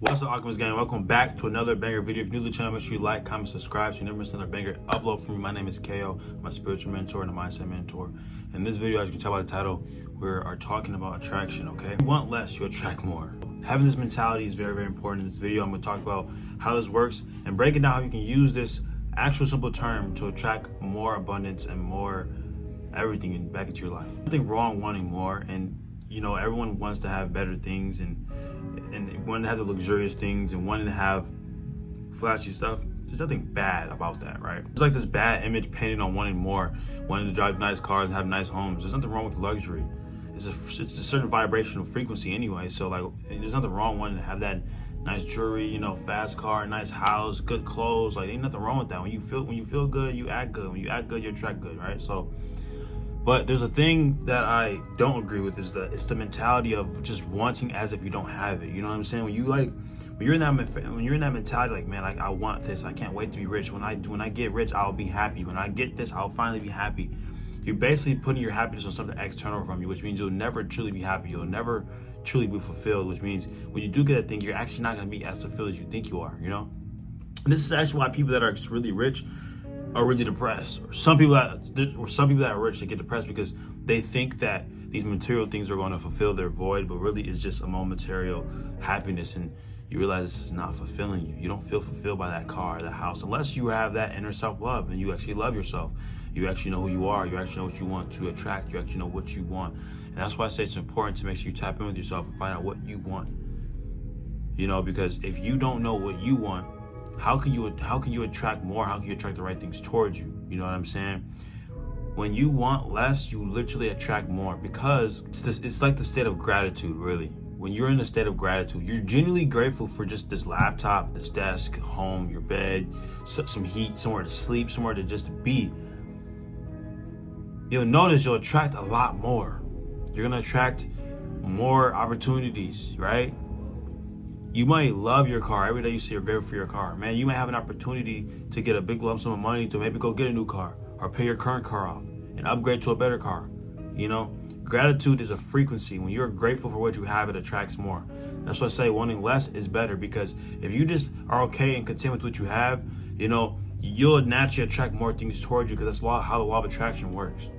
What's up, Alchemist Gang? Welcome back to another banger video. If you're new to the channel, make sure you like, comment, subscribe so you never miss another banger upload from me. My name is KO, my spiritual mentor and a mindset mentor. In this video, as you can tell by the title, we are talking about attraction, okay? If you want less, you attract more. Having this mentality is very, very important. In this video, I'm going to talk about how this works and break it down how you can use this actual simple term to attract more abundance and more everything back into your life. Nothing wrong wanting more, and you know, everyone wants to have better things and wanting to have the luxurious things and wanting to have flashy stuff. There's nothing bad about that, right? It's like this bad image painted on wanting more, wanting to drive nice cars and have nice homes. There's nothing wrong with luxury. It's a certain vibrational frequency anyway. So like, there's nothing wrong wanting to have that nice jewelry, you know, fast car, nice house, good clothes. Like, ain't nothing wrong with that. When you feel good, you act good. When you act good, you attract good, right? So, but there's a thing that I don't agree with is it's the mentality of just wanting as if you don't have it. You know what I'm saying? When you're in that mentality, like, man, I want this. I can't wait to be rich. When I get rich, I'll be happy. When I get this, I'll finally be happy. You're basically putting your happiness on something external from you, which means you'll never truly be happy. You'll never truly be fulfilled, which means when you do get that thing, you're actually not going to be as fulfilled as you think you are, you know? And this is actually why people that are really rich are really depressed. Or some people that are rich, they get depressed because they think that these material things are going to fulfill their void, but really it's just a momentary happiness, and you realize this is not fulfilling you. You don't feel fulfilled by that car, that house, unless you have that inner self-love and you actually love yourself. You actually know who you are. You actually know what you want to attract. You actually know what you want. And that's why I say it's important to make sure you tap in with yourself and find out what you want. You know, because if you don't know what you want, how can you attract more? How can you attract the right things towards you? You know what I'm saying? When you want less, you literally attract more, because it's like the state of gratitude, really. When you're in a state of gratitude, you're genuinely grateful for just this laptop, this desk, home, your bed, some heat, somewhere to sleep, somewhere to just be. You'll notice you'll attract a lot more. You're gonna attract more opportunities, right? You might love your car. Every day you say you're grateful for your car. Man, you might have an opportunity to get a big lump sum of money to maybe go get a new car or pay your current car off and upgrade to a better car. You know, gratitude is a frequency. When you're grateful for what you have, it attracts more. That's why I say wanting less is better, because if you just are okay and content with what you have, you know, you'll naturally attract more things towards you, because that's how the law of attraction works.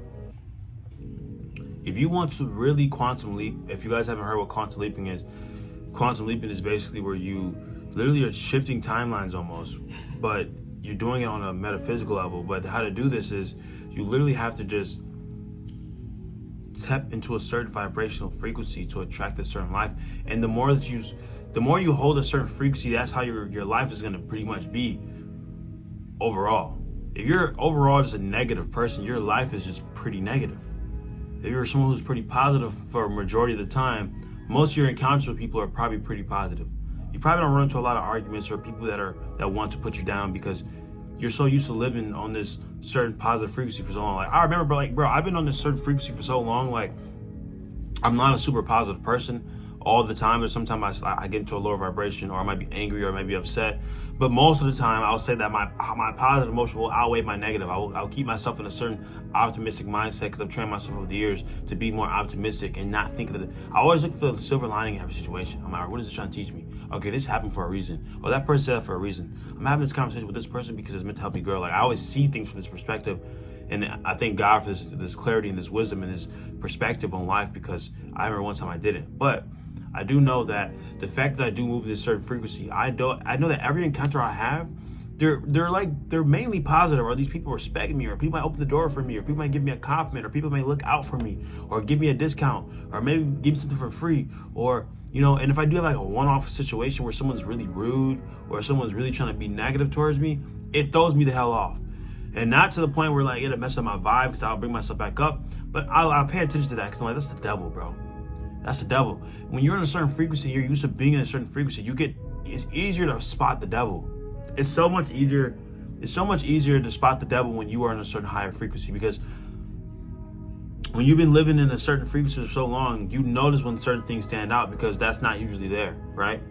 If you want to really quantum leap, if you guys haven't heard what quantum leaping is basically where you literally are shifting timelines almost, but you're doing it on a metaphysical level. But how to do this is you literally have to just tap into a certain vibrational frequency to attract a certain life. And the more you hold a certain frequency, that's how your life is going to pretty much be overall. If you're overall just a negative person, your life is just pretty negative. If you're someone who's pretty positive for a majority of the time, most of your encounters with people are probably pretty positive. You probably don't run into a lot of arguments or people that want to put you down, because you're so used to living on this certain positive frequency for so long. Like, I remember, bro, I've been on this certain frequency for so long. Like, I'm not a super positive person all the time. There's sometimes I get into a lower vibration, or I might be angry, or I might be upset. But most of the time, I'll say that my positive emotion will outweigh my negative. I'll keep myself in a certain optimistic mindset, because I've trained myself over the years to be more optimistic and not think that. I always look for the silver lining in every situation. I'm like, what is it trying to teach me? Okay, this happened for a reason. Oh, that person said that for a reason. I'm having this conversation with this person because it's meant to help me grow. Like, I always see things from this perspective. And I thank God for this clarity and this wisdom and this perspective on life, because I remember one time I didn't. But I do know that the fact that I do move at this certain frequency, I know that every encounter I have, they're mainly positive, or these people respect me, or people might open the door for me, or people might give me a compliment, or people may look out for me, or give me a discount, or maybe give me something for free, or, you know. And if I do have like a one-off situation where someone's really rude or someone's really trying to be negative towards me, it throws me the hell off. And not to the point where like it'll mess up my vibe, because I'll bring myself back up, but I'll pay attention to that, because I'm like, that's the devil, bro. That's the devil. When you're in a certain frequency, you're used to being in a certain frequency, it's easier to spot the devil. It's so much easier to spot the devil when you are in a certain higher frequency, because when you've been living in a certain frequency for so long, you notice when certain things stand out, because that's not usually there, right?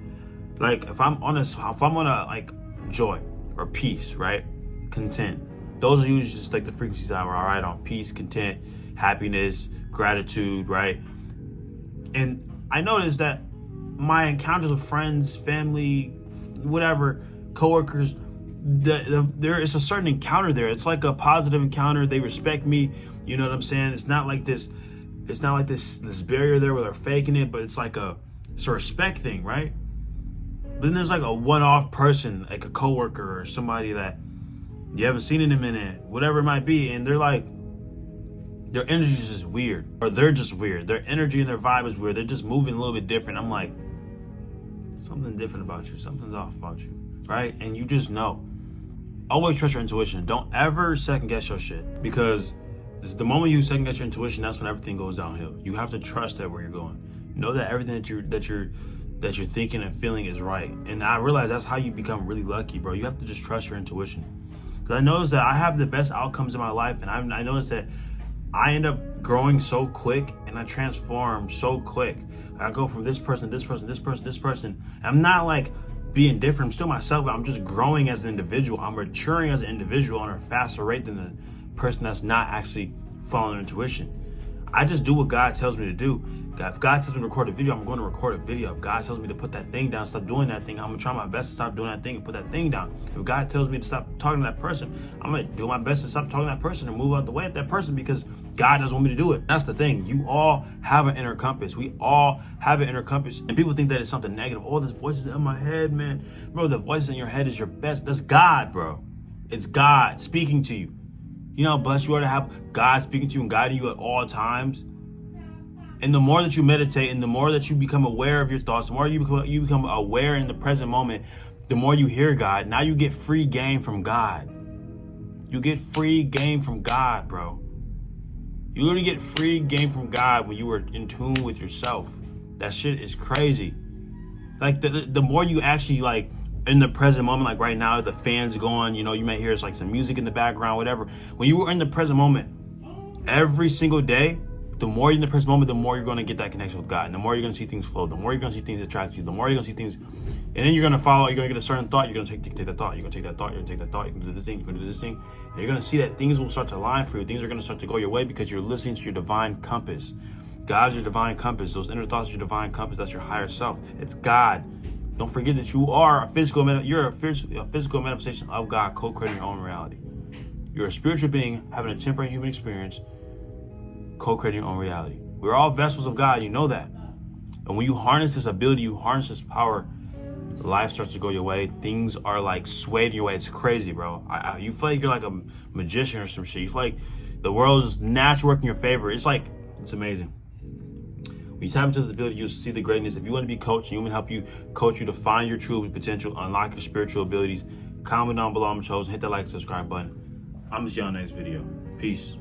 Like if I'm on a like joy or peace, right? Content. Those are usually just like the frequencies that are all right on: peace, content, happiness, gratitude, right? And I noticed that my encounters with friends, family, whatever, coworkers, there is a certain encounter there. It's like a positive encounter. They respect me. You know what I'm saying? It's not like this barrier there where they're faking it, but it's a respect thing, right? But then there's like a one-off person, like a coworker or somebody that you haven't seen in a minute, whatever it might be, and they're like, their energy is just weird, or they're just weird. Their energy and their vibe is weird. They're just moving a little bit different. I'm like, something different about you. Something's off about you, right? And you just know. Always trust your intuition. Don't ever second guess your shit, because the moment you second guess your intuition, that's when everything goes downhill. You have to trust that where you're going. Know that everything that you're thinking and feeling is right. And I realize that's how you become really lucky, bro. You have to just trust your intuition. Because I noticed that I have the best outcomes in my life, and I noticed that I end up growing so quick, and I transform so quick. I go from this person, this person, this person, this person. And I'm not like being different. I'm still myself, but I'm just growing as an individual. I'm maturing as an individual on a faster rate than the person that's not actually following their intuition. I just do what God tells me to do. If God tells me to record a video, I'm going to record a video. If God tells me to put that thing down, stop doing that thing, I'm going to try my best to stop doing that thing and put that thing down. If God tells me to stop talking to that person, I'm going to do my best to stop talking to that person and move out the way of that person, because God doesn't want me to do it. That's the thing. You all have an inner compass. We all have an inner compass. And people think that it's something negative. Oh, there's voices in my head, man. Bro, the voices in your head is your best. That's God, bro. It's God speaking to you. You know how blessed you are to have God speaking to you and guiding you at all times? And the more that you meditate and the more that you become aware of your thoughts, the more you become aware in the present moment, the more you hear God. Now you get free game from God. You get free game from God, bro. You literally get free game from God when you are in tune with yourself. That shit is crazy. Like the more you actually like in the present moment, like right now, the fan's going, you know, you may hear it's like some music in the background, whatever. When you were in the present moment, every single day, the more you're in the present moment, the more you're going to get that connection with God. And the more you're going to see things flow, the more you're going to see things attract you, the more you're going to see things. And then you're going to follow, you're going to get a certain thought, you're going to take that thought, you're going to take that thought, you're going to take that thought, you're going to do this thing, you're going to do this thing. And you're going to see that things will start to align for you. Things are going to start to go your way because you're listening to your divine compass. God is your divine compass. Those inner thoughts are your divine compass. That's your higher self. It's God. Don't forget that you are a physical manifestation of God, co-creating your own reality. You're a spiritual being having a temporary human experience, co-creating your own reality. We're all vessels of God. You know that. And when you harness this ability, you harness this power, life starts to go your way. Things are like swayed in your way. It's crazy, bro. You feel like you're like a magician or some shit. You feel like the world is naturally working in your favor. It's amazing. When you tap into this ability, you'll see the greatness. If you want to be coached, and you want to help you coach you to find your true potential, unlock your spiritual abilities, comment down below. I'm chosen. Hit that like, subscribe button. I'm just see you on the next video. Peace.